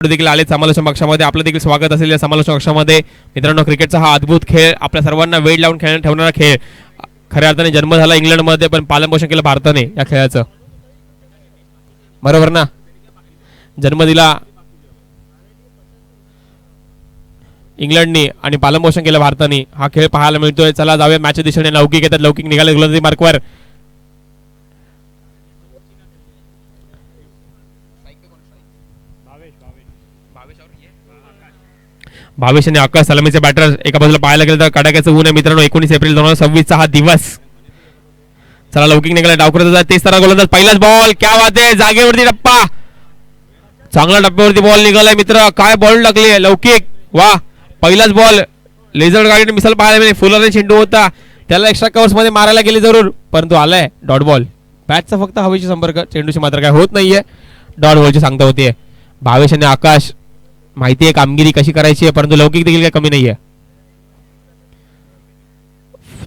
देखील आले समालोचन कक्षामध्ये. आपलं देखील स्वागत असेल या समालोचन कक्षामध्ये. मित्रांनो, क्रिकेटचा हा अद्भुत खेळ, आपल्या सर्वांना वेळ लावून ठेवणारा खेळ. खऱ्या अर्थाने जन्म झाला इंग्लंडमध्ये, पण पालनपोषण केलं भारताने या खेळाचं. बरोबर ना? जन्म दिला इंग्लंडने आणि पालनपोषण केलं भारताने. हा खेळ पाहायला मिळतोय. चला जाऊया मॅचच्या दिशेने. लौकिक येतात, लौकिक निघाले गोलंदाजी मार्कवर. भावेश आणि आकाश सलामीचे बॅटर. एका बाजूला पाहायला गेलं तर कडाक्याचं ऊन आहे मित्रांनो. 19 एप्रिल 2026 हा दिवस. चला लौकिक निघाला, डावकरत तेच तर गोलंदाज. पहिलाच बॉल, क्या बात आहे, जागेवरती टप्पा. चांगला टप्प्यावरती बॉल निघालाय मित्र. काय बॉल टाकली लौकिक, वा. पहिलाच बॉल लेझर गाडीने मिसाल पाहायला मिळेल. फुलर चेंडू होता, त्याला एक्स्ट्रा कव्हर्स मध्ये मारायला गेले जरूर, परंतु आलाय डॉट बॉल. बॅटचा फक्त हवेशी संपर्क, चेंडूशी मात्र काय होत नाहीये. डॉट बॉलची सांगता होतीये. भावेश आणि आकाश माहिती आहे कामगिरी कशी करायची आहे, परंतु लौकिक देखील काही कमी नाहीये.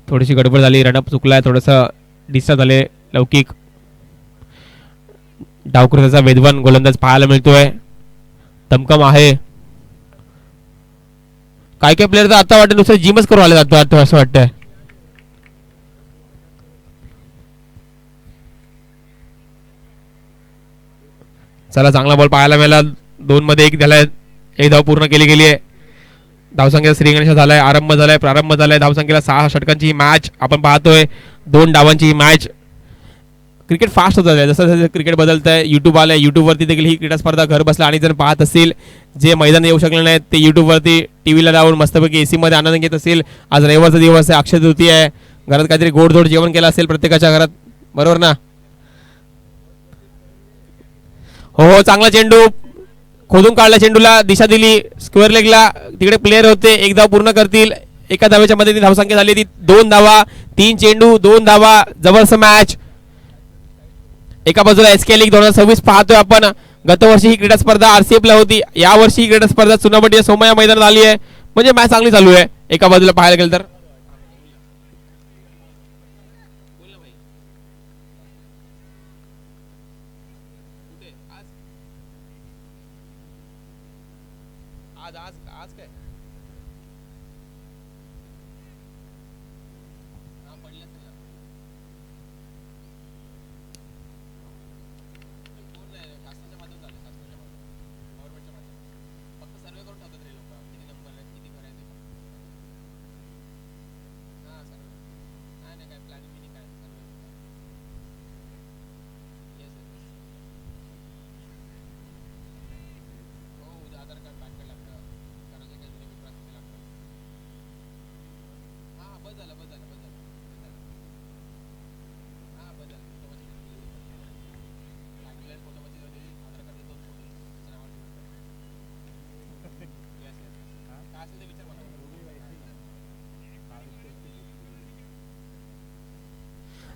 थोडीशी गडबड झाली, रनअप चुकलाय, थोडस डिस्टर्ब झाले लौकिक. डावकृताचा वेदवान गोलंदाज पाहायला मिळतोय. दमकम आहे. काय काय प्लेयर तर आता वाटतं नुसतं जिमच करून आले जातो असं वाटतंय. चला चांगला बॉल पाहायला मिळाला. 2 मध्ये 1 झालाय. 1 धाव पूर्ण केली गेली आहे. धावसंख्या श्रीगणेश झालाय, प्रारंभ झालाय. धावसंख्येला 6 षटकांची मॅच आपण पाहतोय. 2 डावांची मॅच. क्रिकेट फास्ट होत आहे, जसं जसं क्रिकेट बदलत आहे. युट्यूब आलंय, युट्यूबवरती देखील ही क्रीडा स्पर्धा घर बसला आणि जर पाहत असतील, जे मैदान येऊ शकले नाहीत ते युट्यूबवरती टीव्हीला लावून मस्तपैकी एसी मध्ये आनंद घेत असतील. आज रविवारचा दिवस आहे, अक्षय तृतीया आहे. घरात काहीतरी गोडधोड जेवण केलं असेल प्रत्येकाच्या घरात, बरोबर ना? हो, चांगला चेंडू खोदून काढला, चेंडूला दिशा दिली, स्क्वेअर लेगला. तिकडे प्लेयर होते, 1 धाव पूर्ण करतील. एका धावेच्या मध्ये धावसंख्या झाली ती 2 धावा. 3 चेंडू 2 धावा. जबरदस्त मॅच. एका बाजूला एसके लीग 2026 पाहतोय आपण. गतवर्षी ही क्रीडा स्पर्धा आरसीएफ ला होती, यावर्षी ही क्रीडा स्पर्धा चुनाभट्टी सोमय्या मैदानात आली आहे. म्हणजे मॅच चांगली चालू आहे एका बाजूला पाहायला गेलं तर.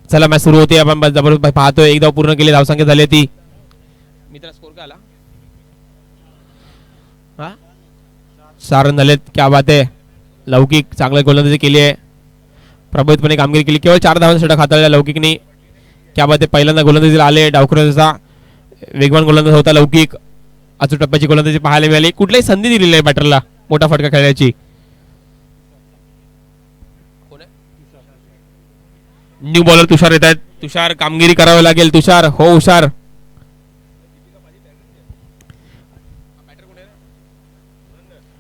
चला मॅच सुरू होते. आपण जबरदस्त पाहतोय. 1 धाव पूर्ण केली, धावसंख्या झाली ती. मित्र स्कोर काय आला? 4 रन झालेत. क्या बात आहे. लौकिक चांगली गोलंदाजी केली आहे, प्रभावितपणे कामगिरी केली. केवळ 4 धावांचा षटक हाताळला लौकिकने. क्या बात आहे. पहिल्यांदा गोलंदाजीला आले. डावखुराचा वेगवान गोलंदाज होता लौकिक. अचूक टप्प्याची गोलंदाजी पाहायला मिळाली. कुठल्याही संधी दिलेली नाही बॅटरला मोठा फटका खेळण्याची. न्यू बॉलर तुषार येत आहेत. तुषार कामगिरी करावी लागेल. तुषार हो हुशार.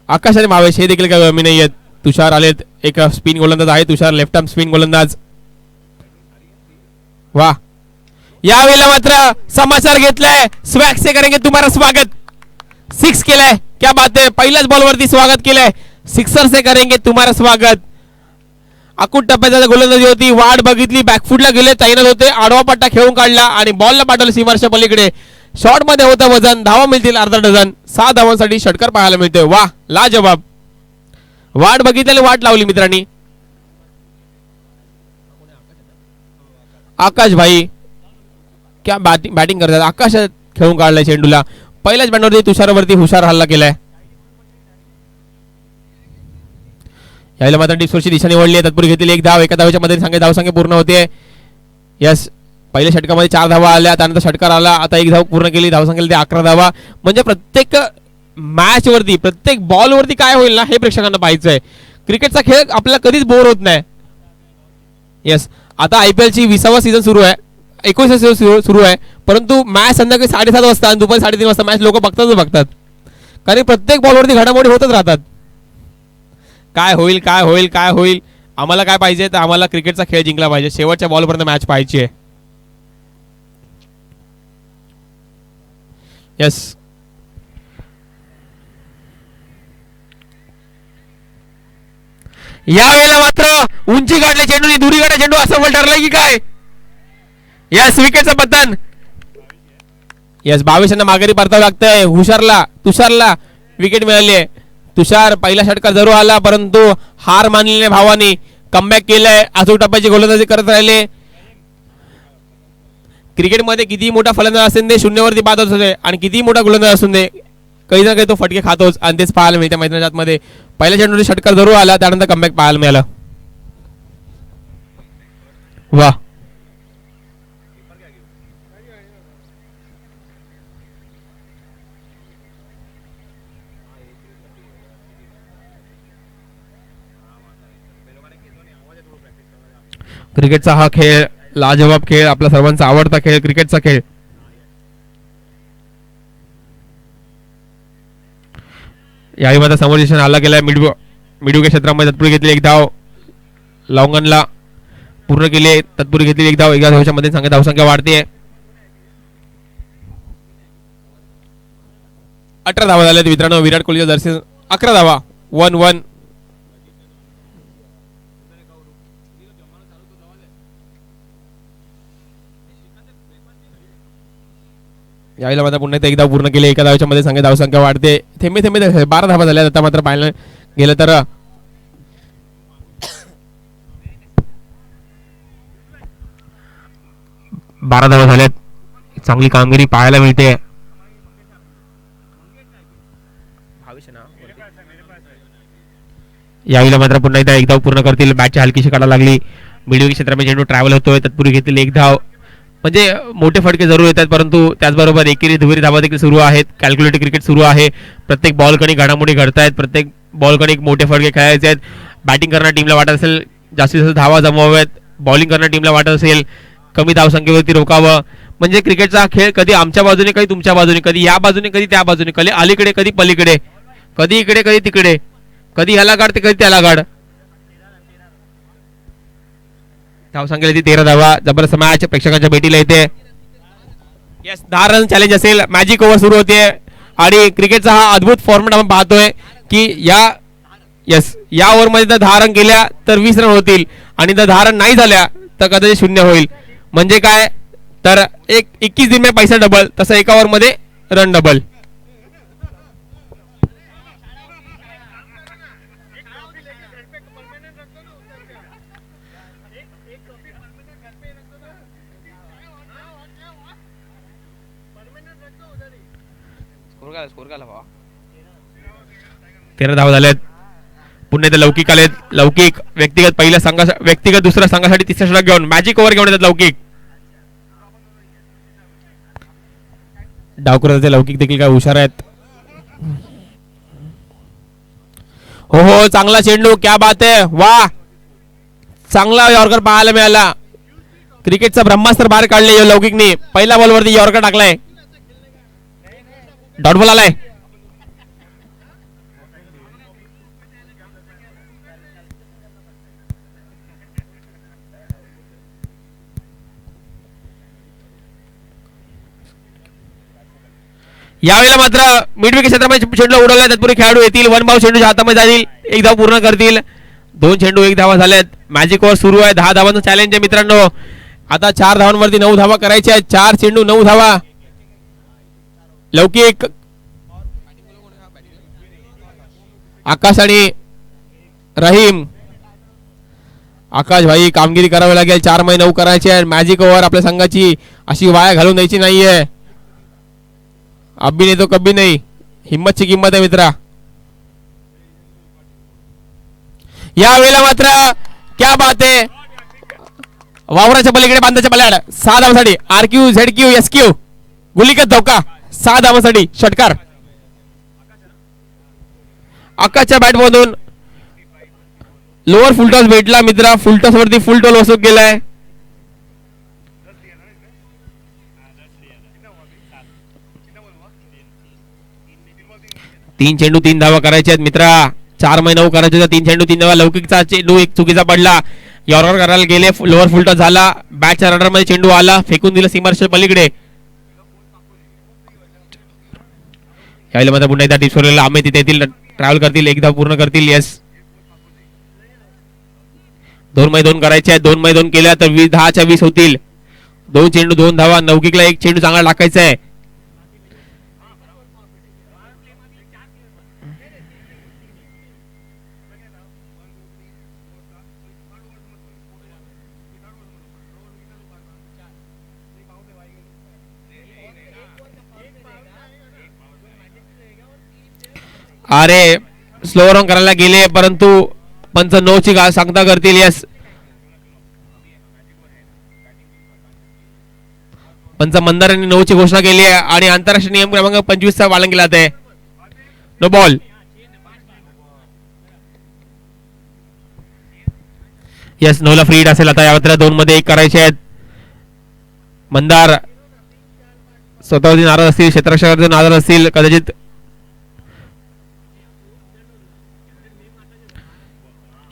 आकाश आणि भावेश हे देखील काही कमी नाही आहेत. तुषार आलेत. एक स्पिन गोलंदाज आहे तुषार, लेफ्ट आर्म स्पिन गोलंदाज. वा. यावेळेला मात्र समाचार घेतलाय. स्वॅग से करेंगे तुम्हारा स्वागत. 6 केलाय. क्या बात आहे. पहिल्याच बॉलवरती स्वागत केलंय. सिक्सर से करेंगे तुम्हारा स्वागत. अकुट टप्प्याचा गोलंदाजी होती. वाट बघितली, बॅकफुटला गेले, तैनात होते. आडवा पट्टा खेळून काढला आणि बॉलला पाठवलं सीमारच्या पलीकडे. शॉर्ट मध्ये होतं वजन. धावा मिळतील अर्धा डझन. 6 धावांसाठी षटकार पाहायला मिळतोय. वा, लाजवाब. वाट बघितलेली, वाट लावली मित्रांनी. आकाश भाई क्या बॅटिंग करतात. आकाश खेळून काढलाय चेंडूला. पहिल्याच बॅटवरती तुषारवरती हुशार हल्ला केलाय. यावेळेला मात्र डिस्कोरची दिशा निवडली आहे. तत्पूर्वी घेतली 1 धाव. एका धावेच्या मध्ये धावसंख्या पूर्ण होते. यस, पहिल्या षटकामध्ये 4 धावा आल्या, त्यानंतर षटकार आला. आता 1 धाव पूर्ण केली, धावसंख्या 11 धावा. म्हणजे प्रत्येक मॅच वरती प्रत्येक बॉल वरती काय होईल ना हे प्रेक्षकांना पाहायचं आहे. क्रिकेटचा खेळ आपल्याला कधीच बोर होत नाही. येस, आता IPL ची 20वा सीझन सुरू आहे, 21वा सीझन सुरू आहे, परंतु मॅच संध्याकाळी 7:30 वाजता आणि दुपारी 3:30 वाजता मॅच लोक बघतात. कारण प्रत्येक बॉलवरती घडामोडी होतच राहतात. काय होईल काय होईल काय होईल, आम्हाला काय पाहिजे तर आम्हाला क्रिकेटचा खेळ जिंकला पाहिजे. शेवटच्या बॉलपर्यंत मॅच पाहायची आहे. येस, यावेळेला मात्र उंची गाठले चेंडूनी, दुरी गाठले चेंडू, असं ठरलंय की काय. यस, विकेटचं पतन. यस, 22 माघारी परतावं लागतंय. तुषारला विकेट मिळाली आहे. तुषार पहिला षटकार जरूर आला, परंतु हार मानलेल्या भावानी कमबॅक केलंय. अचूक टप्प्याची गोलंदाजी करत राहिले. क्रिकेटमध्ये किती मोठा फलंदाज असेल ते शून्यावरती बाद होत होते आणि किती मोठा गोलंदाज असून दे काही ना काही तो फटके खातोच आणि तेच पाहायला मिळते मैदानाच्या आतमध्ये. पहिल्या चेंडूवर षटकार जरूर आला, त्यानंतर कमबॅक पाहायला मिळाला. वा, क्रिकेटचा हा खेळ लाजवाब खेळ, आपला सर्वांचा आवडता खेळ क्रिकेटचा खेळ. यावेळी मात्र समोर दिशेने हल्ला केलाय. मिडविकेट क्षेत्रामध्ये तत्पुरी घेतली एक धाव, लॉंगनला पूर्ण केली. तत्पुरी घेतली एक धाव, एका धावच्या मध्ये धावसंख्या वाढते. 18 धावा झाल्यात मित्रांनो. विराट कोहलीच्या जर्सी 11 धावा, 1-1. यावेळेला मात्र पुन्हा एकदा धाव पूर्ण केली. एका धावच्या मध्ये धावसंख्या वाढते. थेंबे 12 धावा झाल्या. आता मात्र पाहायला गेलं तर 12 धावा झाल्यात. चांगली कामगिरी पाहायला मिळते. यावेळेला मात्र पुन्हा एकदा धाव पूर्ण करतील. बॅटची हलकीशी काढा लागली. मिडविकेट क्षेत्रामध्ये चेंडू ट्रॅव्हल होतोय. तत्पूर्वी घेतलेली एक धाव. म्हणजे मोठे फटके जरूर येतात, परंतु त्याचबरोबर एकेरी दुहेरी धावा देखील सुरू आहेत. कॅल्क्युलेटेड क्रिकेट सुरू आहे. प्रत्येक बॉलकडे घडामोडी घडतायत. प्रत्येक बॉलकडे मोठे फटके खेळायचे आहेत. बॅटिंग करणाऱ्या टीमला वाटत असेल जास्तीत जास्त धावा जमवाव्यात, बॉलिंग करणाऱ्या टीमला वाटत असेल कमी धावसंख्येवरती रोखावं. म्हणजे क्रिकेटचा खेळ कधी आमच्या बाजूने, कधी तुमच्या बाजूने, कधी या बाजूने, कधी त्या बाजूने, कधी अलीकडे, कधी पलीकडे, कधी इकडे, कधी तिकडे, कधी ह्याला गाड, कधी त्याला गाड. धावसंख्या 13 धावा. जबरदस्त मॅच प्रेक्षकांच्या भेटीला येते. यस, 10 रन चॅलेंज असेल. मॅजिक ओव्हर सुरू होते आणि क्रिकेटचा हा अद्भुत फॉर्मॅट आपण पाहतोय की या ओव्हरमध्ये जर 10 रन केल्या तर 20 रन होतील आणि जर 10 रन नाही झाल्या तर कदाचित 0 होईल. म्हणजे काय तर 21 दिन में पैसा डबल, तसं एका ओव्हरमध्ये रन डबल. स्कोर 13 धावा झाल्यात. पुन्हा ते लौकिक आलेत. लौकिक व्यक्तिगत दुसऱ्या संघासाठी तिसरा षटक घेऊन मॅजिक ओव्हर घेऊन येतात लौकिक. डावकराचे लौकिक देखील काय हुशार आहेत. हो, चांगला चेंडू, क्या बात आहे, वा, चांगला यॉर्कर पाहायला मिळाला. क्रिकेटचा ब्रह्मास्त्र बाहेर काढले लौकिकने. पहिल्या बॉलवरती यॉर्कर टाकलाय. डॉट बॉल आलाय. यावेळेला मात्र मिडविकेट क्षेत्रामध्ये चेंडू उडवला. तत्पूर्वी खेळाडू येतील. 1 बॉल चेंडूच्या हातामध्ये जाईल. एक धाव पूर्ण करतील. 2 चेंडू 1 धावा झाल्यात. मॅजिक ओव्हर सुरू आहे. 10 धावांचं चॅलेंज आहे मित्रांनो. आता 4 धावांवरती 9 धावा करायच्या आहेत. 4 चेंडू 9 धावा. लौकिक, आकाश आणि रहीम. आकाश भाई कामगिरी करावी लागेल. 4-9 करायची आहे. मॅजिक ओव्हर आपल्या संघाची अशी वाया घालून द्यायची नाहीये. अभी नाही तो कभी नाही. हिम्मतची किंमत आहे मित्रा. या वेळेला मात्र क्या बात आहे, वावराच्या पलीकडे बांधाच्या पल्याड 6 धावांसाठी RQ ZQ SQ गुलिकत धोका 6 धावांसाठी षटकार. आकाशच्या बॅट मधून लोअर फुलटॉस भेटला मित्रा. फुलटॉस वरती फुल टॉल वसूल केलाय. तीन चेंडू 3 धावा करायचे आहेत मित्रा. 4-9 करायचे होते. 3 चेंडू 3 धावा. लौकिकचा चेंडू एक चुकीचा पडला. यॉर्कर करायला गेले. लोअर फुलटॉस झाला. बॅटच्या रडार मध्ये चेंडू आला. फेकून दिला सीमारेषेच्या पलीकडे. यावेळी मात्र पुन्हा एकदा टिप्सवरला आम्ही तिथे येतील. ट्रॅव्हल करतील. एकदा पूर्ण करतील. येस 2-2 करायचे आहेत. 2-2 केल्या तर 10च्या 20 होतील. 2 चेंडू 2 धावा. लौकिकला एक चेंडू चांगला टाकायचा आहे. अरे स्लो रन करायला गेले परंतु पंच 9 ची सांगता करतील. यस पंच मंदार यांनी 9 ची घोषणा केली आहे आणि आंतरराष्ट्रीय नियम क्रमांक 25 चा पालन केला जाते. No ball. यस 9 ला फ्री हिट असेल. आता यावर 2 मध्ये 1 करायचे आहेत. मंदार स्वतःवरती नाराज असतील. क्षेत्ररक्षकावरती नाराज असतील कदाचित.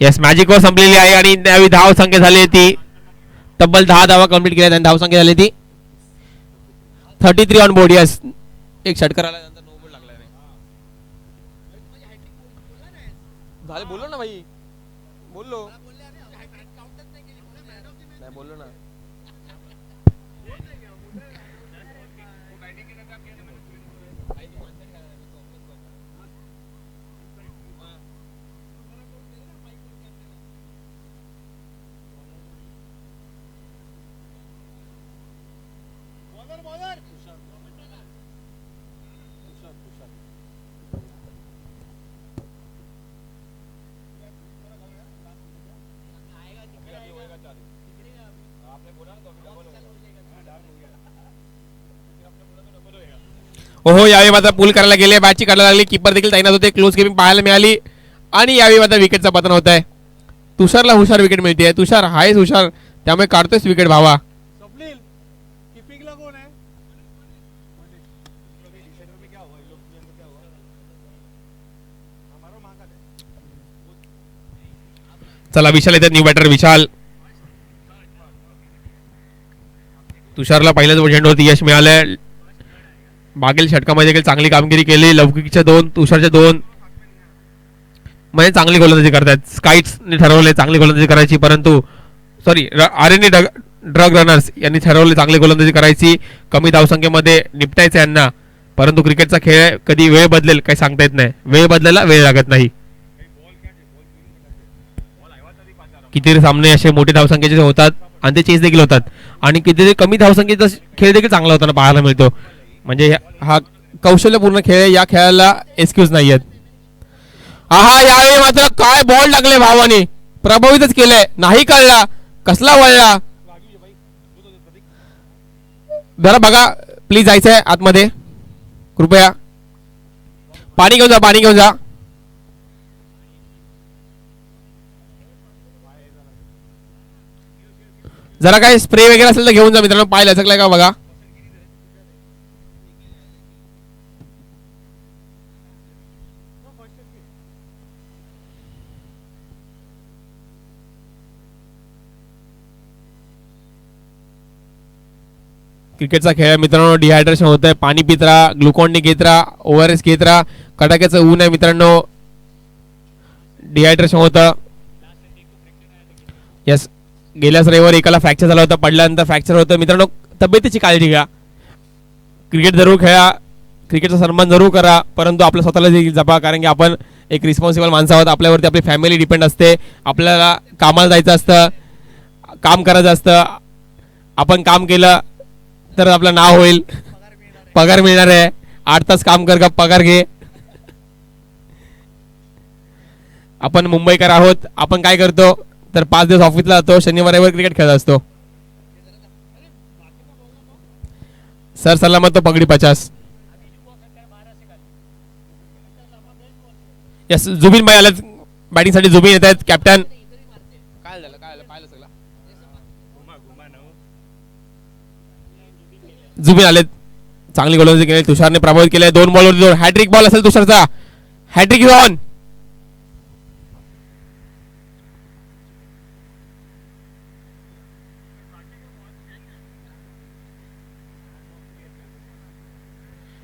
यस मॅजिक वर संपलेली आहे आणि त्यावेळी धाव संख्या झाली ती तब्बल 10 धावा कंप्लीट केल्या. धाव संख्या झाली ती 33 ऑन बोर्ड. यस एक षटकर आला नंतर नो बोल लागला झाले. बोललो ना भाई. बोललो नाही बोललो ना. हो यावेळी मात्र पूल करायला गेले. बॅटची काढायला लागली. कीपर देखील तैनात होते. क्लोज गेमिंग पाहायला मिळाली आणि यावेळी मात्र विकेटचा पतन होत आहे. तुषारला हुशार विकेट मिळते. तुषार हायच हुशार त्यामुळे काढतोयस विकेट भावा. चला विशाल येतात. न्यू बॅटर विशाल. तुषारला पहिल्याच चेंडूवरती यश मिळालंय. मागील षटकामध्ये देखील चांगली कामगिरी केली. लौकिकच्या 2 तुषारच्या 2 म्हणजे चांगली गोलंदाजी करतात. स्काइट्सने ठरवले चांगली गोलंदाजी करायची परंतु सॉरी आर्यनी ड्रग रनर्स यांनी ठरवले चांगली गोलंदाजी करायची. कमी धावसंख्येमध्ये निपटायचं यांना. परंतु क्रिकेटचा खेळ कधी वेळ बदलेल काही सांगता येत नाही. वेळ बदलायला वेळ लागत नाही. किती सामने असे मोठे धावसंख्येचे होतात आणि ते चेस देखील होतात आणि किती कमी धावसंख्येचा खेळ देखील चांगला होताना पाहायला मिळतो. म्हणजे हा कौशल्यपूर्ण खेळ. या खेळाला एक्सक्यूज नाही आहेत. हा यावेळी मात्र काय बॉल टाकले भावाने. प्रभावितच केलंय. नाही कळला कसला वळला. जरा बघा प्लीज. जायचंय आतमध्ये कृपया. पाणी घेऊन जा. पाणी घेऊन जा. जरा काय स्प्रे वगैरे असेल तर घेऊन जा मित्रांनो. पाय लचकलाय का बघा. क्रिकेटचा खेळ मित्रांनो. डिहायड्रेशन होत आहे. पाणी पित राहा. ग्लुकॉन डी घेत राहा. ORS घेत राहा. कडाक्याचं ऊन आहे मित्रांनो. डिहायड्रेशन होतं. यस गेल्याच रविवारी एकाला फ्रॅक्चर झाला होता. पडल्यानंतर फ्रॅक्चर होतं मित्रांनो. तब्येतीची काळजी घ्या. क्रिकेट जरूर खेळा. क्रिकेटचा सन्मान जरूर करा परंतु आपल्या स्वतःला देखील जपा. कारण की आपण एक रिस्पॉन्सिबल माणसं आहोत. आपल्यावरती आपली फॅमिली डिपेंड असते. आपल्याला कामाला जायचं असतं. काम करायचं असतं. आपण काम केलं तर आपलं नाव होईल. पगार मिळणार आहे. 8 तास काम कर का पगार घे. आपण मुंबईकर आहोत. आपण काय करतो तर 5 दिवस ऑफिसला जातो. शनिवार रविवार क्रिकेट खेळत असतो. सर सलामत तो पगडी 50. यस जुबिन भाई आलेत बॅटिंगसाठी. जुबिन येत आहेत कॅप्टन. काय झालं पाहिलं सगळं. जुबिन आलेत. चांगली गोलंदाजी केली. तुषारने प्रभावित केले. 2 बॉलवरती 2 हॅट्रिक बॉल असेल तुषारचा. Hat trick is on.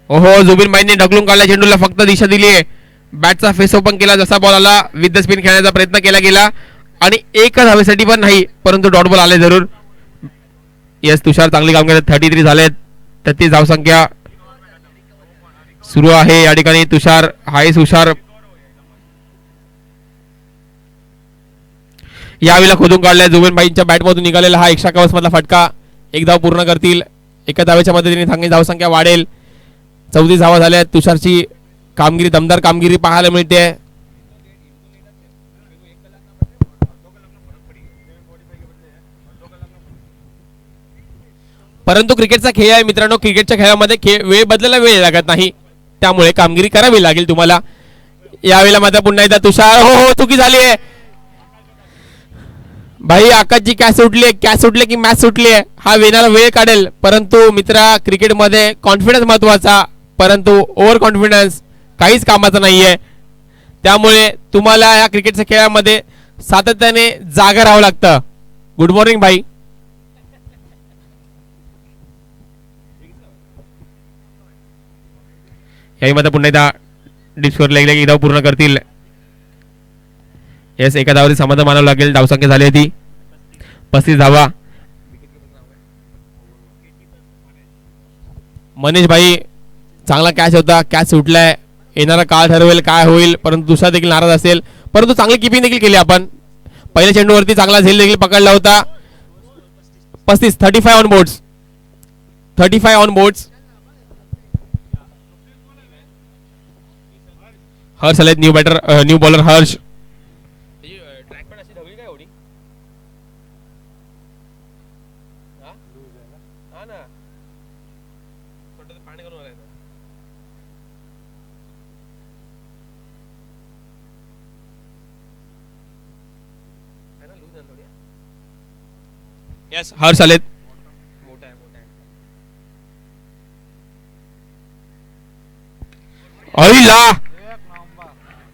ओहो जुबिन भाईंनी ढकलून काढला. चेंडूला फक्त दिशा दिली आहे. बॅटचा फेस ओपन केला. जसा बॉल आला विथ द स्पिन खेळण्याचा प्रयत्न केला गेला आणि एकच हवेसाठी पण नाही परंतु डॉट बॉल आले जरूर. यस तुषार चांगली कामगिरी. 33 झालेत. 33 धावसंख्या सुरू आहे या ठिकाणी. तुषार हायस हुशार. यावेळेला खोदून काढलाय. जुबिन भाईंच्या बॅटमधून निघालेला हा एक्स्ट्रा कव्हर्स मधला फटका. एक धाव पूर्ण करतील. एका धावेच्या मदतीने चांगली धावसंख्या वाढेल. 34 धावा झाल्या. तुषारची कामगिरी दमदार कामगिरी पाहायला मिळते. परंतु क्रिकेटचा खेळ आहे मित्रांनो. क्रिकेटच्या खेळामध्ये वेळ बदलायला वेळ लागत नाही. त्यामुळे कामगिरी करावी लागेल तुम्हाला. यावेळेला मात्र पुन्हा एकदा तुषार. हो हो चुकी झाली आहे भाई. आकाशची कॅच सुटली की मॅच सुटली आहे. हा वेळाला वेळ काढेल परंतु मित्रा क्रिकेटमध्ये कॉन्फिडन्स महत्वाचा परंतु ओव्हर कॉन्फिडन्स काहीच कामाचं नाहीये. त्यामुळे तुम्हाला या क्रिकेटच्या खेळामध्ये सातत्याने जागा राहावं लागतं. गुड मॉर्निंग भाई. यामध्ये पुन्हा एकदा डिस्कोर लेग एक धाव पूर्ण करतील. येस एका धावावरती समाधान मानावं लागेल. धावसंख्या झाली होती 35 धावा. मनीष भाई चांगला कॅच होता. कॅच सुटलाय. येणारा काळ ठरवेल काय होईल परंतु दुसरा देखील नाराज असेल. परंतु चांगली किपिंग देखील केली आपण. पहिल्या चेंडूवरती चांगला झेल देखील पकडला होता. 35 on boards. 35 on boards. Harsh आलेत new bowler Harsh. Yes Harsh आलेत. अहिला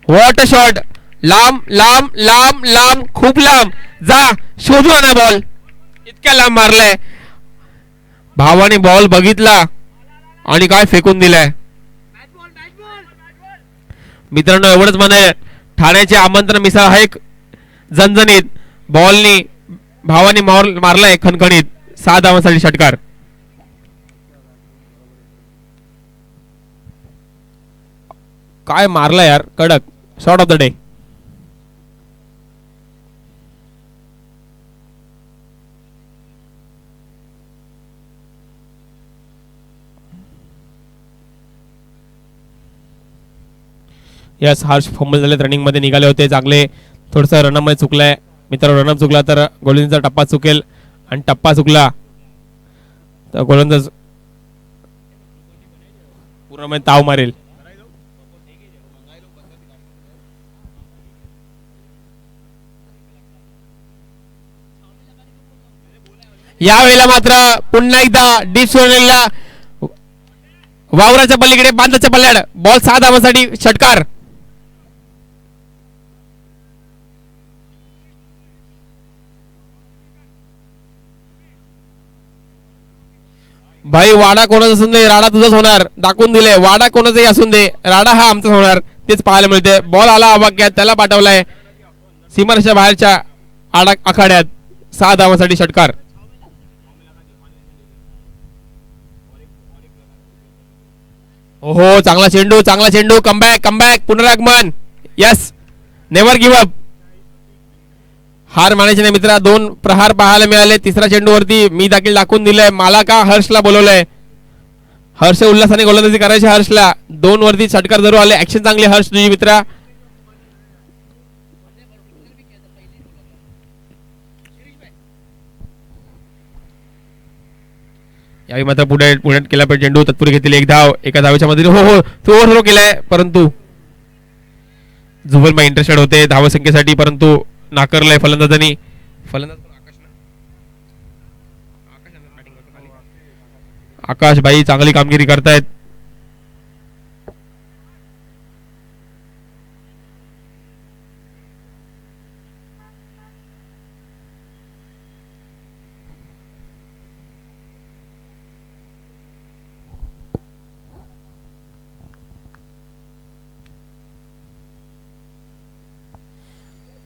व्हॉट अ शॉट. लांब लांब लांब लांब खूप लांब. जा शोधू आणा बॉल. इतक्या लांब मारलाय. भावाने बॉल बघितला आणि काय फेकून दिलाय. मित्रांनो एवढंच म्हणे ठाण्याचे आमंत्रण मिसळ हा एक झणझणीत. बॉलनी भावाने मारलाय खणखणीत. 6 धावांसाठी षटकार. काय मारला यार कडक. Shot of the day. Yes Harsh fumble झाले. रनिंग मध्ये निघाले होते चांगले. थोडस रनमध्ये चुकलाय मित्रांनो. रनअप चुकला तर गोलंदाजीचा टप्पा चुकेल आणि टप्पा चुकला तर गोलंदाज पूर्णपणे ताव मारेल. यावेळेला मात्र पुन्हा एकदा डीप सोडलेला वावराच्या पलीकडे बांधाच्या पल्ल्याड बॉल 6 धावांसाठी षटकार. भाई वाडा कोणाचा असून दे राडा तुझाच होणार. दाखवून दिले वाडा कोणाचाही असून दे राडा हा आमचाच होणार. तेच पाहायला मिळते. बॉल आला अवाक्यात त्याला पाठवलाय सीमारेषा बाहेरच्या आखाड्यात. 6 धावांसाठी षटकार. ओहो चांगला चेंडू कमबॅक पुनरागमन. Yes never give up. हार मानायचे नाही मित्रा. 2 प्रहार पाहायला मिळाले. तिसऱ्या चेंडूवरती मी देखील दाखवून दिलंय. मला का हर्षला बोलवलंय. हर्ष उल्हासाने गोलंदाजी करायची. हर्षला 2 वरती षटकार जरूर आले. ऍक्शन चांगली हर्ष तुझी मित्रा. यावेळी मात्र पुढे केला पाहिजे चेंडू. तत्पूर्वी घेतली 1 धाव. एका धावेच्या मध्ये हो थ्रो केलाय परंतु जुबलबाई इंटरेस्टेड होते धावसंख्येसाठी, परंतु नाकारलंय फलंदाजांनी. फलंदाज आकाश भाई चांगली कामगिरी करतायत.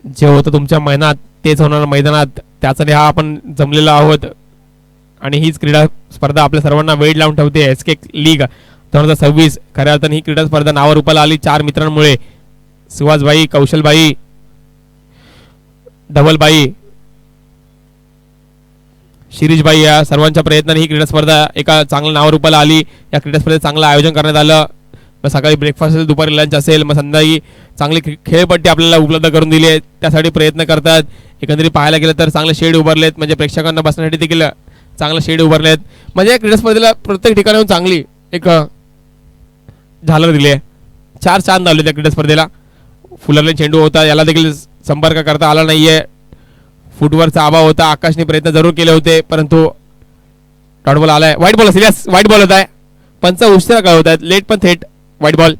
जे होतं तुमच्या मनात तेच होणार मैदानात, त्यासाठी हा आपण जमलेलो आहोत. आणि हीच क्रीडा स्पर्धा आपल्या सर्वांना वेळ लावून ठेवते. एसके लीग 2026 खऱ्या अर्थाने ही क्रीडा स्पर्धा नावारूपाला आली 4 मित्रांमुळे. सुहासभाई, कौशलभाई, धवलभाई, शिरीषभाई या सर्वांच्या प्रयत्नाने ही क्रीडा स्पर्धा एका चांगल्या नावारूपाला आली. या क्रीडा स्पर्धेत चांगलं आयोजन करण्यात आलं. मग सकाळी ब्रेकफास्ट असेल, दुपारी लंच असेल, मग संध्याकाळी चांगली खेळपट्टी आपल्याला उपलब्ध करून दिली आहे. त्यासाठी प्रयत्न करतात. एकंदरीत पाहायला गेलं तर चांगले शेड उभारलेत, म्हणजे प्रेक्षकांना बसण्यासाठी देखील चांगले शेड उभारलेत. म्हणजे क्रीडा स्पर्धेला प्रत्येक ठिकाणाहून चांगली एक झालर दिली आहे. 4 चांद लावले त्या क्रीडा स्पर्धेला. फुलरले चेंडू होता, याला देखील संपर्क करता आला नाहीये. फुटवरचा अभाव होता. आकाशने प्रयत्न जरूर केले होते, परंतु डॉट बॉल आलाय. व्हाईट बॉल असेल, यस व्हाईट बॉल होत आहे. पंच उशिरा काय होत आहेत, लेट पण थेट व्हाईट बॉल.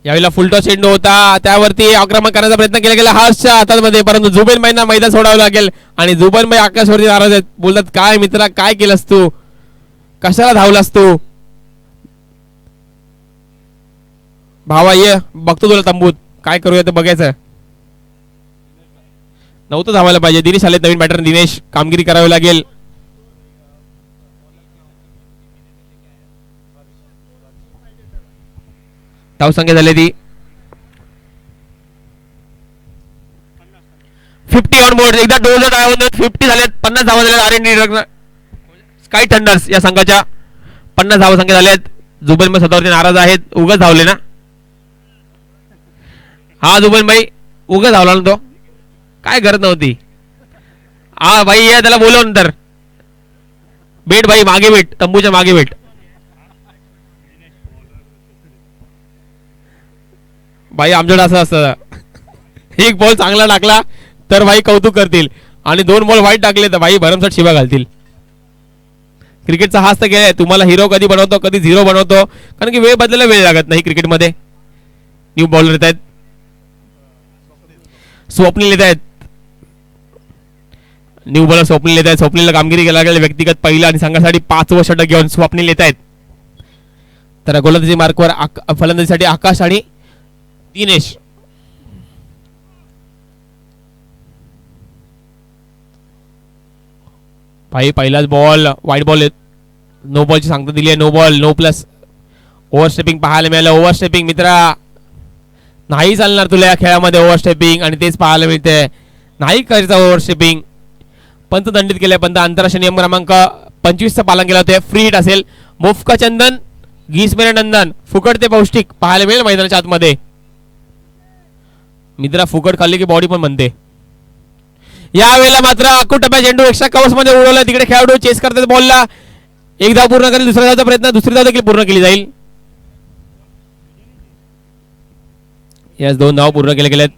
यावेळेला फुलटॉस चेंडू होता, त्यावरती आक्रमण करण्याचा प्रयत्न केला गेला हर्षच्या हातामध्ये, परंतु जुबेलबाईंना मैदान सोडावं लागेल. आणि जुबेलबाई आकाशवरती नाराज आहेत, बोलतात काय मित्रा काय केलंस तू, कशाला धावलास तू. भावा ये बघतो तुला तंबूत काय करूया ते बघायचं. नव्हतं धावायला पाहिजे. दिनेश आले, नवीन बॅटर दिनेश, कामगिरी करावी लागेल. धावसंख्या झाली ती 50 ऑन बोर्ड. एकदा डोजर डावून 50 झालेत, 50 धावा झाल्यात. आर स्काय थंडर्स या संघाच्या 50 धावा संख्या झाल्यात. जुबेलबाई स्वतःवरती नाराज आहेत, उगाच धावले ना. हा जुबेलबाई उगाच धावला ना तो, काय गरज नव्हती. हा भाई या त्याला बोलव नंतर. भेट भाई, मागे भेट, तंबूच्या मागे भेट. भाई आमच्याकडे असं असतं, एक बॉल चांगला टाकला तर भाई कौतुक करतील, आणि 2 बॉल वाईट टाकले तर भाई भरमसाठ शिवा घालतील. क्रिकेटचा हाच तर खेळ आहे. तुम्हाला हिरो कधी बनवतो, कधी झिरो बनवतो, कारण की वेळ बदलायला वेळ लागत नाही क्रिकेटमध्ये. न्यू बॉलर येत आहेत, स्वप्नील येत आहेत. न्यू बॉलर स्वप्नील येत आहेत. स्वप्नीलला कामगिरी केला गेला व्यक्तिगत पहिला आणि संघासाठी 5वं षटक घेऊन स्वप्नील येत आहेत. तर गोलंदाजी मार्कवर फलंदाजीसाठी आकाश आणि दिनेश. भाई पहिलाच बॉल वाईट बॉल, नो बॉलची सांगता दिली आहे. No ball, no plus. Overstepping पाहायला मिळालं. ओव्हरस्टेपिंग मित्रा नाही चालणार तुला या खेळामध्ये, ओव्हरस्टेपिंग, आणि तेच पाहायला मिळते. नाही करायचं ओव्हरस्टेपिंग. पंत दंडित केले. पंत आंतरराष्ट्रीय नियम क्रमांक 25चं पालन केलं होते. फ्री हिट असेल. मोफका चंदन, गीसमेरे नंदन, फुकट ते पौष्टिक पाहायला मिळेल मैदानाच्या आतमध्ये. मित्रा फुकट खाल्ली की बॉडी पण बनते. यावेळेला मात्र अकुटप्या चेंडू एक्स्ट्रा कव्हर्स मध्ये उडवला. तिकडे खेळाडू चेस करतात बॉलला. एक धाव पूर्ण करेल, दुसऱ्या धावचा प्रयत्न, दुसरी धाव देखील पूर्ण केली जाईल. यस 2 धाव पूर्ण केले गेलेत.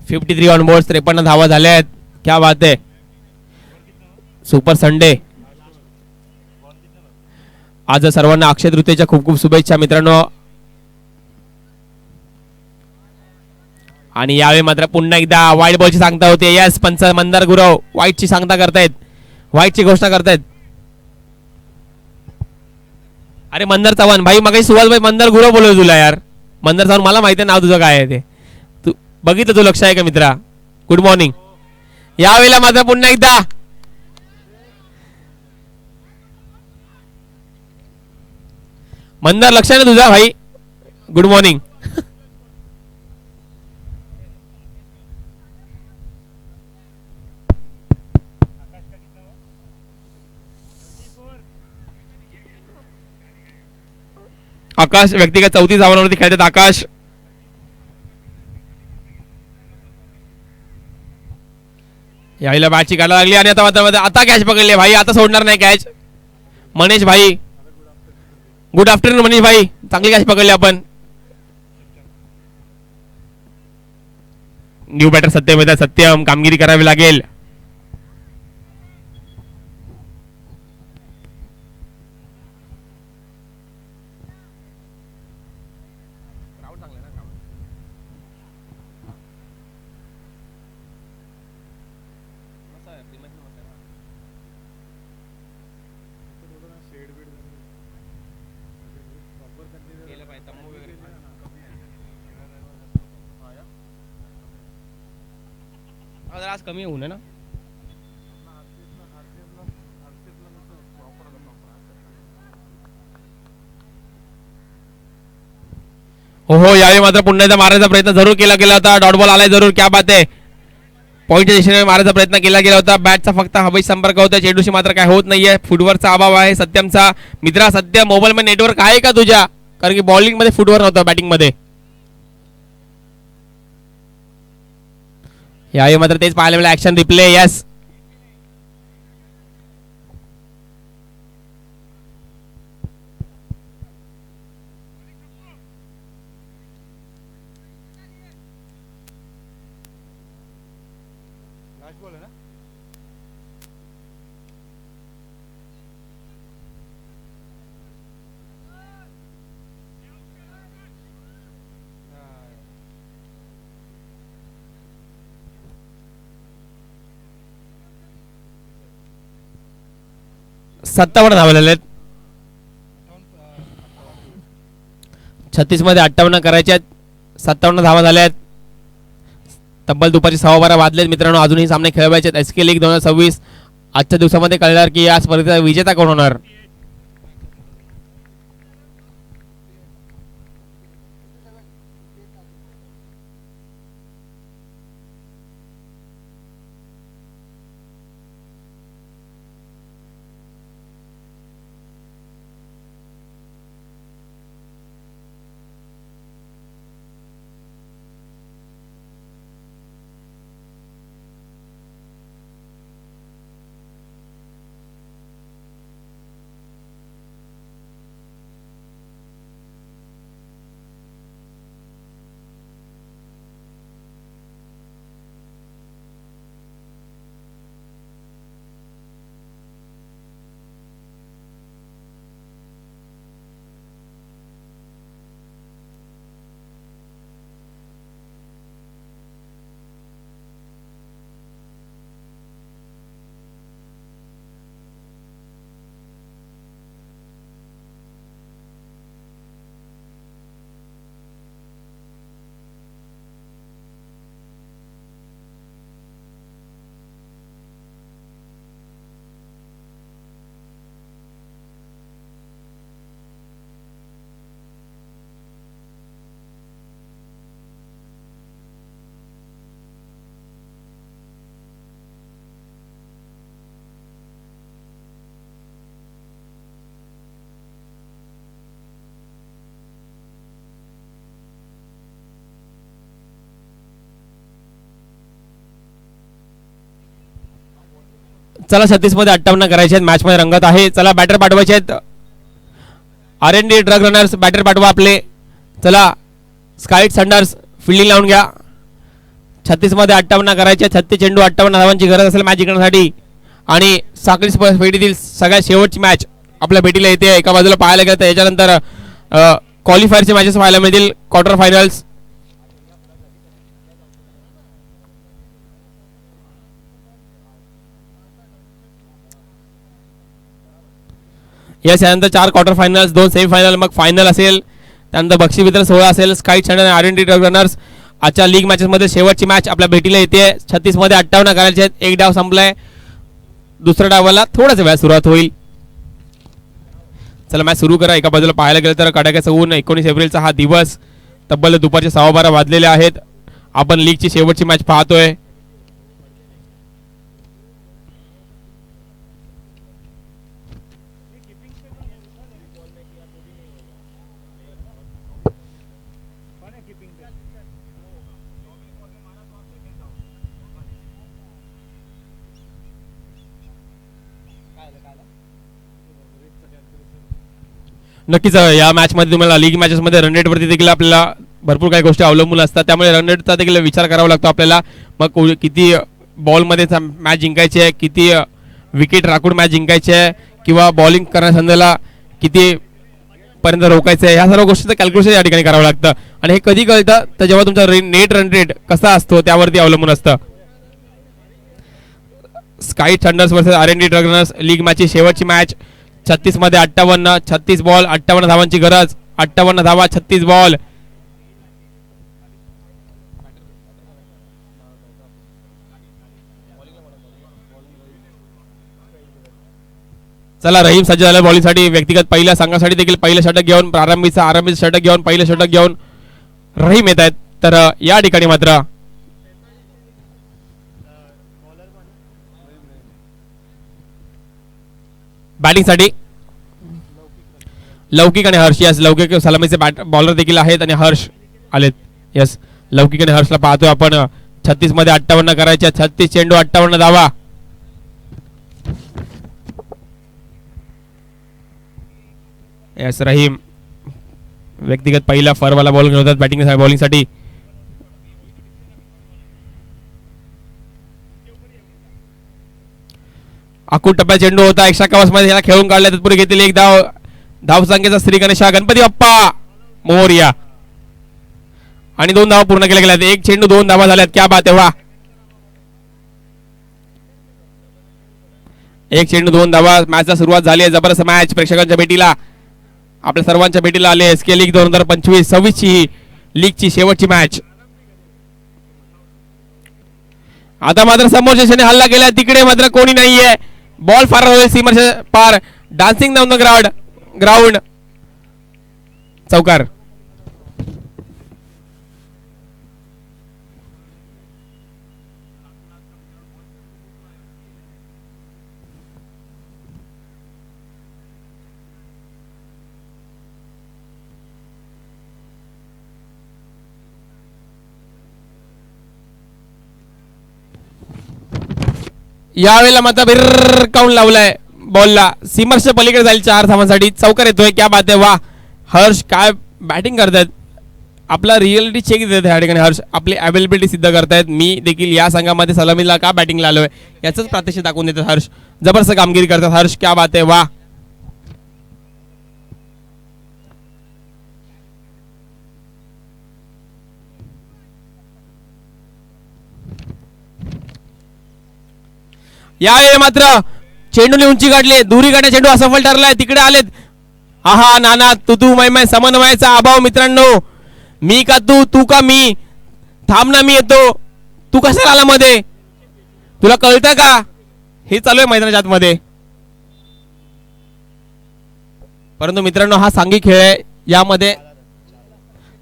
53 ऑन बोर्ड, 53 धावा झाल्या आहेत. क्या बात आहे, सुपर संडे. आज सर्वांना अक्षय तृतीयेच्या खूप खूप शुभेच्छा मित्रांनो. आणि यावेळी मात्र पुन्हा एकदा वाईट बॉलची सांगता होते. यस पंच मंदार गुरव वाईटची सांगता करतायत, वाईटची घोषणा करतायत. अरे मंदार चव्हाण भाई, मग सुहासभाई मंदार गुरव बोलवलं तुला यार. मंदार चव्हाण मला माहिती आहे नाव तुझं काय आहे ते. तू बघितलं, तू लक्ष आहे का मित्रा. Good morning. यावेळेला मात्र पुन्हा एकदा मंदार, लक्ष आहे ना तुझा भाई. Good morning. आकाश व्यक्तिगत 34 धावांवरती खेळतात. आकाश यायला बॅटची काढायला लागली आणि आता कॅच पकडली भाई. आता सोडणार नाही कॅच. मनीष भाई गुड आफ्टरनून. मनीष भाई चांगली कॅच पकडली आपण. न्यू बॅटर सत्यम येतात. सत्यम कामगिरी करावी लागेल. आज कमी होऊ ना. हो यावेळी मात्र पुन्हा एकदा मारायचा प्रयत्न जरूर केला गेला होता. डॉट बॉल आलाय जरूर. क्या बात आहे. पॉईंटच्या दिशेने मारायचा प्रयत्न केला गेला होता. बॅटचा फक्त हवेशी संपर्क होता. चेंडूशी मात्र काय होत नाहीये. फुटवर्कचा अभाव आहे सत्यमचा. मित्रा सध्या मोबाईल मध्ये नेटवर्क आहे का तुझ्या? कारण की बॉलिंग मध्ये फुटवर्क नव्हतं बॅटिंग मध्ये. यावेळी मात्र तेच पाहायला मिळालं. Action replay. यस सत्तावन्न धावा झालेत. 36 मध्ये 58 करायचे आहेत. 57 धावा झाल्या आहेत. तब्बल दुपारची 12:15 वाजलेत मित्रांनो. अजूनही सामने खेळवायचे आहेत. SK league 2026. आजच्या दिवसामध्ये कळणार की या स्पर्धेचा विजेता कोण होणार. चला 36 मध्ये 58 करायचे आहेत. मॅच मध्ये रंगत आहे. चला बॅटर पाठवायचे आहेत. R&D ड्रग रनर्स बॅटर पाठवा आपले. चला स्काईट संडर्स फिल्डिंग लावून घ्या. 36 मध्ये 58 करायचे. 36 चेंडू 58 धावांची गरज असेल मॅच जिंकण्यासाठी. आणि साखळी फेटीतील सगळ्यात शेवटची मॅच आपल्या भेटीला येते. एका बाजूला पाहायला गेलं तर याच्यानंतर क्वालिफायरचे मॅचेस पाहायला मिळतील. Quarter finals. यस यानंतर 4 क्वार्टर फायनल्स, 2 सेमीफायनल, मग फायनल असेल. त्यानंतर बक्षीस वितरण सोहळा असेल. स्काईट संडर आणि R&D ड्रग रनर्स आजच्या लीग मॅचेसमध्ये शेवटची मॅच आपल्या भेटीला येते. 36 मध्ये 58 करायचे आहेत. एक डाव संपलाय. दुसऱ्या डावाला थोड्याच वेळात सुरुवात होईल. चला मॅच सुरू करा. एका बाजूला पाहायला गेलं तर कडाक्याचं ऊन. 19 एप्रिलचा हा दिवस. तब्बल दुपारचे 12:15 वाजलेले आहेत. आपण लीगची शेवटची मॅच पाहतोय. नक्कीच या मॅचमध्ये तुम्हाला लीग मॅचेसमध्ये रन रेटवरती देखील आपल्याला भरपूर काही गोष्टी अवलंबून असतात, त्यामुळे रन रेटचा देखील विचार करावा लागतो आपल्याला. मग किती बॉलमध्ये मॅच जिंकायची आहे, किती विकेट राखून मॅच जिंकायची आहे, किंवा बॉलिंग करण्यासंदर्भाला किती पर्यंत रोखायचं आहे, ह्या सर्व गोष्टीचं कॅल्क्युलेशन या ठिकाणी करावं लागतं. आणि हे कधी कळतं तर जेव्हा तुमचा नेट रन रेट कसा असतो त्यावरती अवलंबून असतं. Sky thunders versus RND dragoners league मॅचची शेवटची मॅच. 36 मध्ये 58, 36 बॉल 58 धावांची गरज, 58 धावा 36 बॉल. चला रहीम सज्ज झाला बॉलिंगसाठी. व्यक्तिगत पहिल्या संघासाठी देखील पहिलं षटक घेऊन आरंभीचं षटक घेऊन पहिलं षटक घेऊन रहीम येत आहेत. तर या ठिकाणी मात्र बॅटिंगसाठी लौकिक आणि हर्ष. यस, लौकिक सलामीचे बॉलर देखील आहेत आणि हर्ष आलेत. यस, लौकिक आणि हर्षला पाहतोय आपण. 36 मध्ये 58 करायच्या. 36 चेंडू 58 धावा. यस, रहीम व्यक्तिगत पहिला फरवाला बॉल घेऊन होतात बॉलिंगसाठी. अकूट टप्प्या चेंडू होता. एक्स्ट्रा कव्हर्स मध्ये याला खेळून काढल्या तत्पूर्वी घेतली एक धाव संख्येचा श्री गणेशा गणपती बाप्पा मोरया. आणि 2 धावा पूर्ण केल्या गेल्यात. एक चेंडू 2 धावा झाल्यात. क्या बात आहे, वा. एक चेंडू 2 धावा. मॅचला सुरुवात झाली आहे. जबरदस्त मॅच प्रेक्षकांच्या भेटीला, आपल्या सर्वांच्या भेटीला आले. SK लीग 2025-26 ची लीगची शेवटची मॅच. आता मात्र समोरच्या क्षणी हल्ला केला. तिकडे मात्र कोणी नाहीये. बॉल फार होईल सीमरच्या पार. Dancing down the ground. चौकार. यावेळेला मात्र भिरकावून लावलाय बॉलला. सीमर्सच्या पलीकडे जाईल 4 धावांसाठी. चौकार येतोय. क्या बात आहे, वा. हर्ष काय बॅटिंग करतायत. आपला रिअलिटी चेक देत या ठिकाणी हर्ष. आपली अवेलेबिलिटी सिद्ध करतायत. मी देखील या संघामध्ये सलामीला का बॅटिंगला आलोय याचंच प्रात्यक्षिक दाखवून देतात हर्ष. जबरदस्त कामगिरी करतात हर्ष. क्या बात आहे, वा. यावेळी मात्र चेंडूने उंची गाठली. दुरी गाठ्या चेंडू असफल ठरलाय. तिकडे आलेत. आहा नाना तू मैमै समन्वयाचा अभाव मित्रांनो. मी का तू, तू का मी. थांब ना, मी येतो. तू कशाला आला मध्ये. तुला कळतं का हे चालू आहे मैदानाच्या आतमध्ये. परंतु मित्रांनो हा सांघिक खेळ आहे. यामध्ये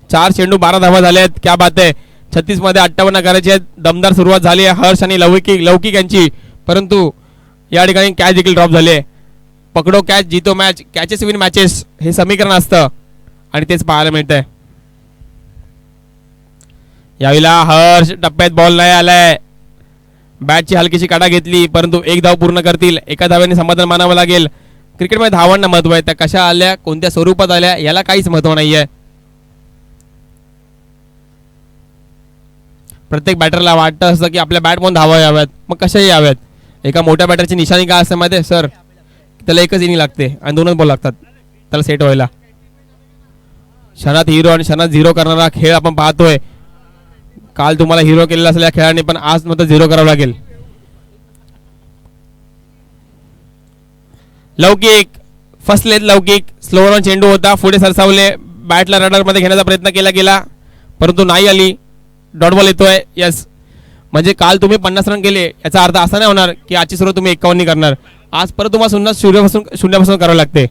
4 चेंडू 12 धावा झाल्या आहेत. क्या बात आहे. 36 मध्ये 58 करायचे आहेत. दमदार सुरुवात झाली आहे हर्ष आणि लौकिक यांची. परंतु या ठिकाणी कॅच देखील ड्रॉप झाले. पकडो कॅच जीतो मॅच, कॅचेस विन मॅचेस हे समीकरण असतं आणि तेच पाहायला मिळतंय. यावेळेला हर्ष टप्प्यात बॉल नाही आलाय. बॅटची हलकीशी काढा घेतली परंतु एक धाव पूर्ण करतील. एका धाव्याने समाधान मानावं लागेल. क्रिकेटमध्ये धावांना महत्व आहे. त्या कशा आल्या, कोणत्या स्वरूपात आल्या याला काहीच महत्व नाहीये. प्रत्येक बॅटरला वाटतं असतं की आपल्या बॅटमधून धावा याव्यात. मग कशाही याव्यात. एका मोठ्या बॅटरची निशाणी काय असते माहिती आहे सर. त्याला एकच इनिंग लागते आणि 2च बॉल लागतात त्याला सेट व्हायला. क्षणात हिरो आणि क्षणात झिरो करणारा खेळ आपण पाहतोय. काल तुम्हाला हिरो केलेला असेल या खेळाने, पण आज मात्र झिरो करावं लागेल. लौकिक फसलेत. लौकिक स्लोवर ऑन चेंडू होता. पुढे सरसावले. बॅटला रडार मध्ये घेण्याचा प्रयत्न केला गेला परंतु नाही आली. डॉट बॉल येतोय. यस, म्हणजे काल तुम्ही 50 रन केले याचा अर्थ असा नाही होणार की आजची सुरुवात तुम्ही 51 करणार. आज परत तुम्हाला शून्यापासून करावं लागते.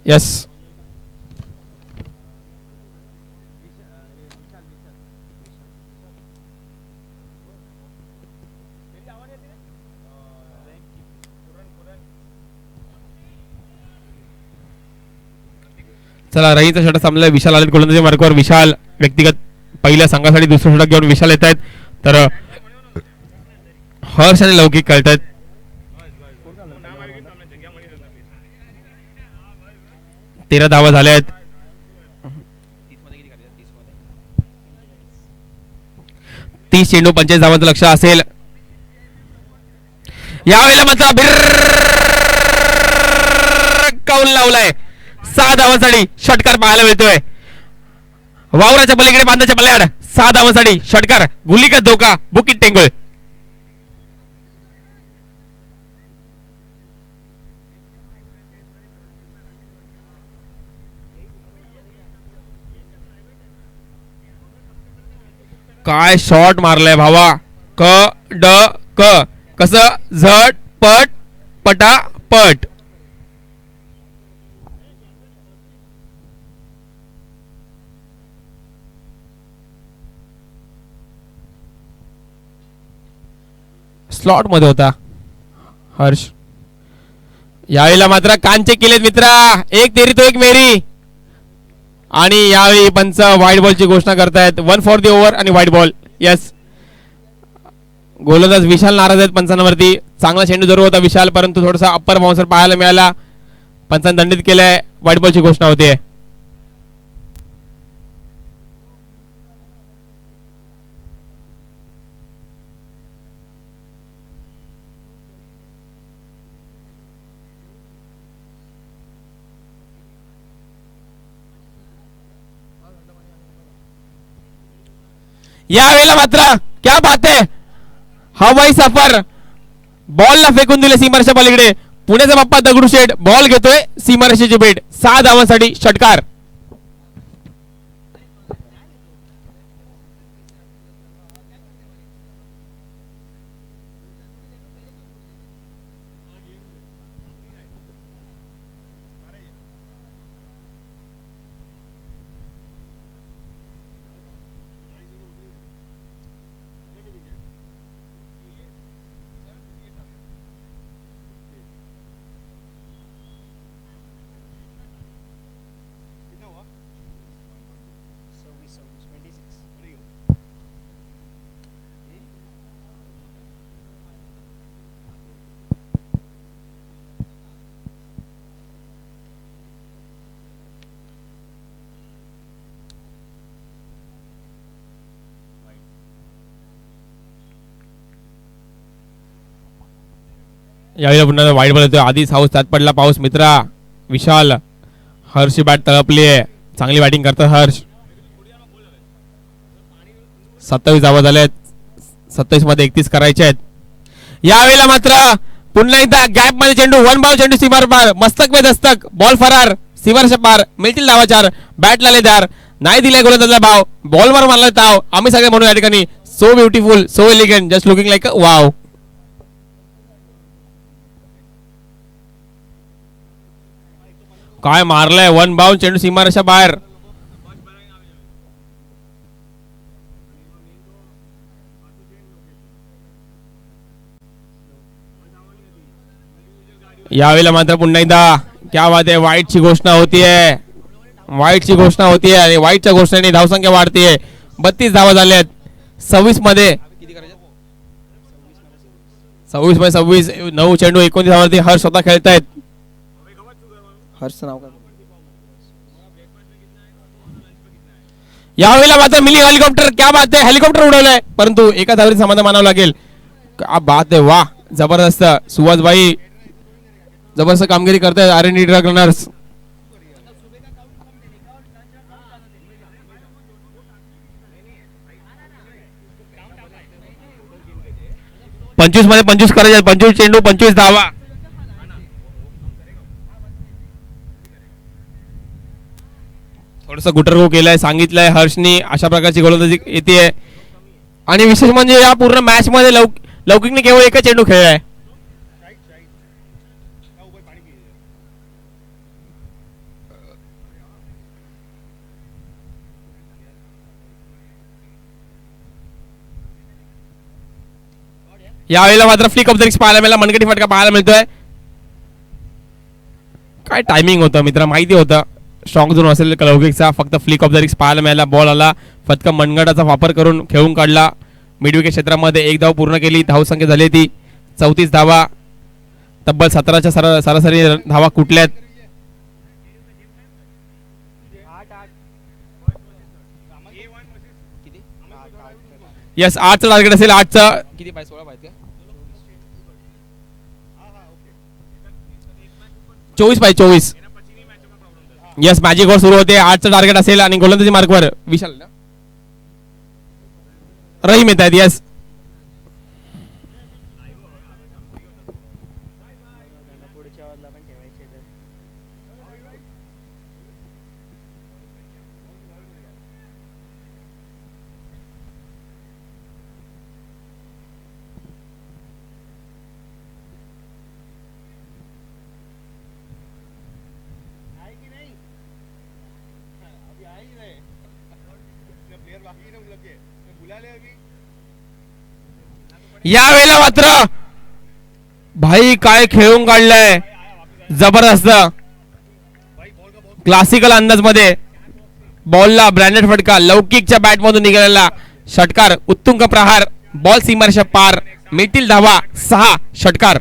यस, चला रहीचा षटक थांबला. विशाल आले गोलंदाजी मार्गावर. विशाल व्यक्तिगत पहिल्या संघासाठी दुसरं षटक घेऊन विशाल येत आहेत. तर हर्ष आणि लौकिक खेळत आहेत. तेरा धावा झाल्या आहेत. 30 चेंडू 45 धावांचं लक्ष असेल. यावेळेला मात्र काऊन लावलाय. 6 धावांसाठी षटकार पाहायला मिळतोय. वावराच्या पलीकडे बांधाच्या पल्याड 6 धावांसाठी षटकार. गुलिका धोका बुकिट टेंगुळ. काय शॉट मारलाय भावा. क ड क कसं झट पट पटा पट. स्लॉट मध्ये होता हर्ष. यावेळेला मात्र कांचे केलेत मित्रा. एक तेरी तो एक मेरी. आणि यावेळी पंच व्हाईट बॉलची घोषणा करतायत. 1 फॉर द ओव्हर आणि व्हाईट बॉल. येस, गोलंदाज विशाल नाराज आहेत पंचांवरती. चांगला चेंडू जरूर होता विशाल, परंतु थोडासा अप्पर बाउन्सर पाहायला मिळाला. पंचांनी दंडित केलाय. व्हाईट बॉलची घोषणा होते. यावेळेला मात्र क्या बात आहे. हवाई सफर. बॉलला फेकून दिले सीमारेषा पलीकडे. पुण्याचा बाप्पा दगडूशेठ बॉल घेतोय सीमारेषेची भेट. 6 धावांसाठी षटकार. यावेळेला पुन्हा वाईट बॉल येतोय. आधीच हाऊस त्यात पडला पाऊस मित्रा. विशाल हर्षची बॅट तळपली आहे. चांगली बॅटिंग करतात हर्ष. 27 धावा झाल्यात. 27 मध्ये 31 करायचे आहेत. यावेळेला मात्र पुन्हा एकदा गॅप मध्ये चेंडू. 1 बॉल चेंडू सीमार पार. मस्तक पे दस्तक. बॉल फरार. सीमारेषा पार. मिळतील धावा 4. बॅटला लेदार. नाही दिलाय गोलंदाजला भाव. बॉलवर मारला ताव. आम्ही सगळे म्हणून या ठिकाणी so beautiful, so elegant, just looking like a wow. काय मारलाय. 1 बाउल चेंडू सीमारेषा बाहेर. यावेळेला मात्र पुन्हा एकदा क्या बात आहे. वाईटची घोषणा होतीये. वाईटची घोषणा होतीये आणि वाईटच्या घोषणेने धावसंख्या वाढतीये. 32 धावा झाल्यात 26 मध्ये. 26 मध्ये 26. 9 चेंडू 29 धावांवरती हर्ष स्वतः खेळतायत. हर्षचं नाव काय. यावेळेला मात्र मिनी हेलिकॉप्टर. क्या बात आहे. हेलिकॉप्टर उडवलंय, परंतु एका धावरी समाधान मानावं लागेल. क्या बात आहे. वा जबरदस्त. सुहासबाई जबरदस्त कामगिरी करतायत. R&D truck runners. पंचवीस मध्ये 25 करायचे. 25 चेंडू 25 धावा. थोडस गुटरगो केलाय. सांगितलंय हर्षनी अशा प्रकारची गोलंदाजी येते. आणि विशेष म्हणजे या पूर्ण मॅच मध्ये लौकिकने केवळ एकच चेंडू खेळलाय. यावेळेला मात्र फ्लिक ऑफ द रिक्स पाहायला मिळाला. मनगटी फटका पाहायला मिळतोय. काय टायमिंग होतं मित्र, माहिती होतं. स्ट्रॉंग झोन असेल लौकिकचा. फक्त फ्लिक ऑफ द रिक्स पाहायला मिळाला. बॉल आला, फक्त मनगटाचा वापर करून खेळून काढला. मिड विकेट क्षेत्रामध्ये एक धाव पूर्ण केली. धावसंख्या झाली ती 34 धावा. तब्बल 17च्या सरासरी धावा कुठल्यात. यस 8चं टार्गेट असेल. 8चं किती पाहिजे 16 पाहिजे 24 पाहिजे 24. यस मॅजिक ओव्हर सुरू होते. 8चं टार्गेट असेल आणि गोलंदाजी मार्कवर विशाल रहीम येत आहेत. यस या वेळेला मात्र भाई काय खेळून काढलंय जबरदस्त. क्लासिकल अंदाज मध्ये बॉलला ब्रँडेड फटका. लौकिकच्या बॅट मधून निघालेला षटकार. उत्तुंग प्रहार. बॉल सीमारेषा पार. मिळतील धावा 6. षटकार.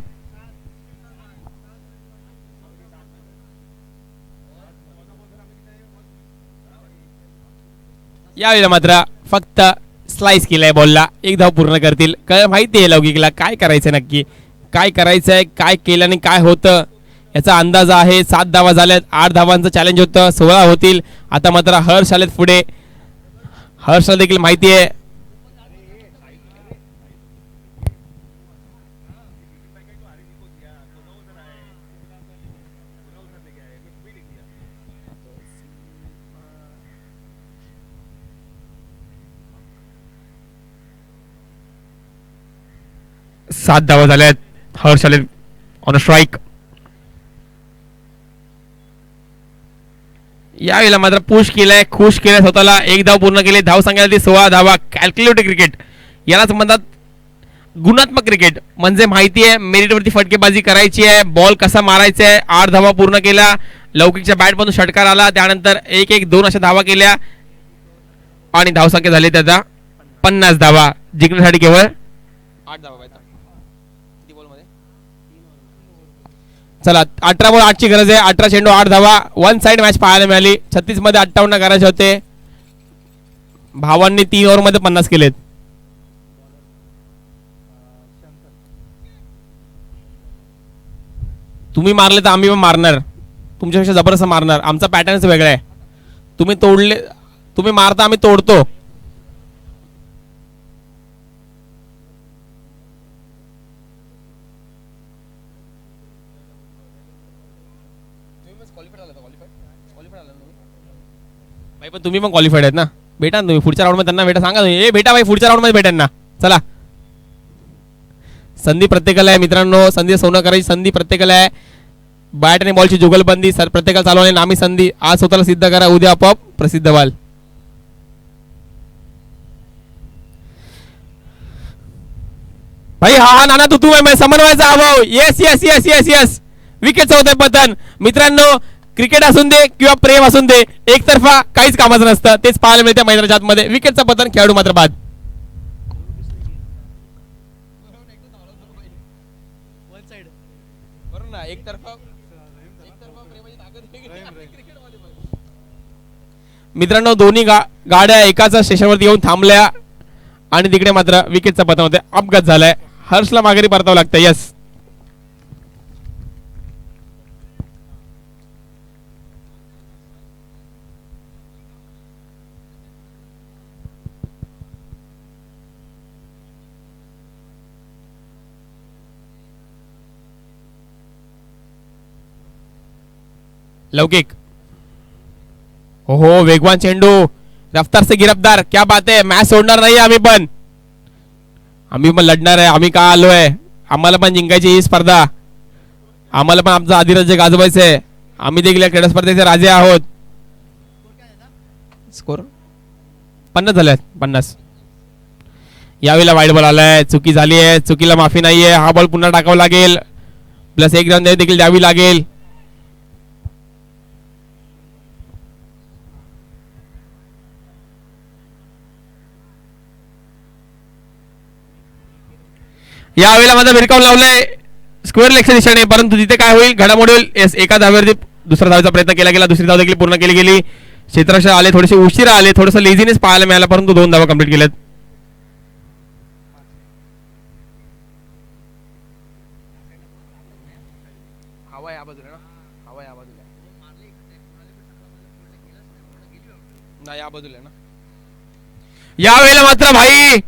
यावेळेला मात्र फक्त स्लाइस केलाय बॉलला. एक धाव पूर्ण करतील. काय माहिती आहे लौकिकला काय करायचं नक्की. काय करायचंय काय केल्याने काय होतं याचा अंदाज आहे. 7 धावा झाल्यात. 8 धावांचं चॅलेंज होतं. 16 होतील. आता मात्र हर्ष आलेत पुढे. हर्षला देखील माहिती आहे सात धावा झाल्यात. हर्ष आले ऑन अ स्ट्राईक. यावेळेला मात्र पुश केलाय खुश केलाय स्वतःला. एक धाव पूर्ण केले. धाव सांगायला ती 16 धावा. कॅल्क्युलेटेड क्रिकेट यालाच म्हणतात गुणात्मक क्रिकेट. म्हणजे माहिती आहे मेरिटवरती फटकेबाजी करायची आहे. बॉल कसा मारायचा आहे. 8 धावा पूर्ण केल्या. लौकिकच्या बॅटमधून षटकार आला. त्यानंतर 1-1-2 अशा धावा केल्या आणि धावसंख्या झाली त्याचा 50 धावा. जिंकण्यासाठी केवळ 8 धावा. चला 18 बॉल 8ची गरज आहे. 18 चेंडू 8 धावा. 1 साइड मॅच पाहायला मिळाली. 36 मध्ये 58 करायचे होते. भावांनी 3 ओव्हर मध्ये 50 केलेत. तुम्ही मारले तर आम्ही पण मारणार. तुमच्यापेक्षा जबरदस्त मारणार. आमचा पॅटर्नच वेगळा आहे. तुम्ही तोडले तुम्ही मारता आम्ही तोडतो. भाई पण तुम्ही पण क्वालिफाईड आहेत ना. भेटा तुम्ही पुढच्या राऊंड मध्ये त्यांना भेटा. सांगा तुम्ही ए भेटा भाई पुढच्या राऊंड मध्ये भेटा ना. चला संधी प्रत्येकाला आहे मित्रांनो. संधी सोनं करायची संधी प्रत्येकाला आहे. बॅट आणि बॉलची जुगलबंदी सर प्रत्येकाला चालू आहे. नामी संधी. आज स्वतःला सिद्ध करा. उद्या आपोआप प्रसिद्ध व्हाल. भाई हा नाना तू समन्वयाचा अभाव. Yes yes yes yes yes. विकेटचं होतंय पतन. मित्रांनो क्रिकेट असून दे किंवा प्रेम असून दे एकतर्फा काहीच कामाचं नसतं. तेच पाहायला मिळते मैदानाच्या आतमध्ये. विकेटचं पतन. खेळाडू मात्र बाद. मित्रांनो दोन्ही गाड्या एकाच स्टेशनवरती येऊन थांबल्या आणि तिकडे मात्र विकेटचा पतन होते. अपघात झालाय. हर्षला माघारी परतावं लागतं. यस लौकिक. हो वेगवान चेंडू. रफ्तार से गिरफ्तार. क्या बात है. मॅच सोडणार नाही आम्ही पण लढणार आहे. आम्ही का आलोय. आम्हाला पण जिंकायची ही स्पर्धा. आम्हाला पण आमचं अधिराज्य गाजवायचं आहे. आम्ही देखील या क्रीडा स्पर्धेचे राजे आहोत. स्कोर 50 झाल्यात. 50. यावेळेला वाईड बॉल आलाय. चुकी झाली आहे. चुकीला माफी नाहीये. हा बॉल पुन्हा टाकावा लागेल. प्लस 1 रन देखील द्यावी लागेल. यावेळेला माझा भिरकावून लावलाय स्क्वेअर लेगच्या दिशेने, परंतु तिथे काय होईल, घडामोडी होईल. येस, एका धावेवरती दुसरा धावेचा प्रयत्न केला गेला, दुसरी धाव देखील पूर्ण केली गेली. क्षेत्ररक्षक आले, थोडेसे उशिरा आले, थोडंसं लेझीनेस पाहायला मिळाला, परंतु 2 धावा कंप्लीट केल्यात. हवा या बाजूला ना, हवा या बाजूला ना, या बाजूला ना. यावेळेला मात्र भाई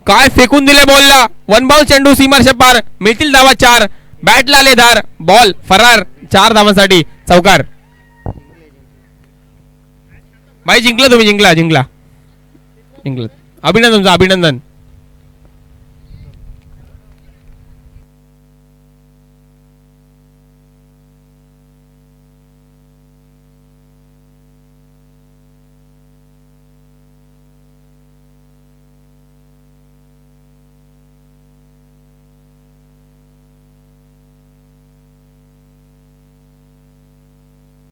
काय फेकून दिले बॉलला. 1 बाउंस चेंडू सीमारेषा पार, मिळतील धावा 4. बॅटला आले धार, बॉल फरार. 4 धावांसाठी चौकार. भाई जिंकला तुम्ही, जिंकला. अभिनंदन तुमचं, अभिनंदन.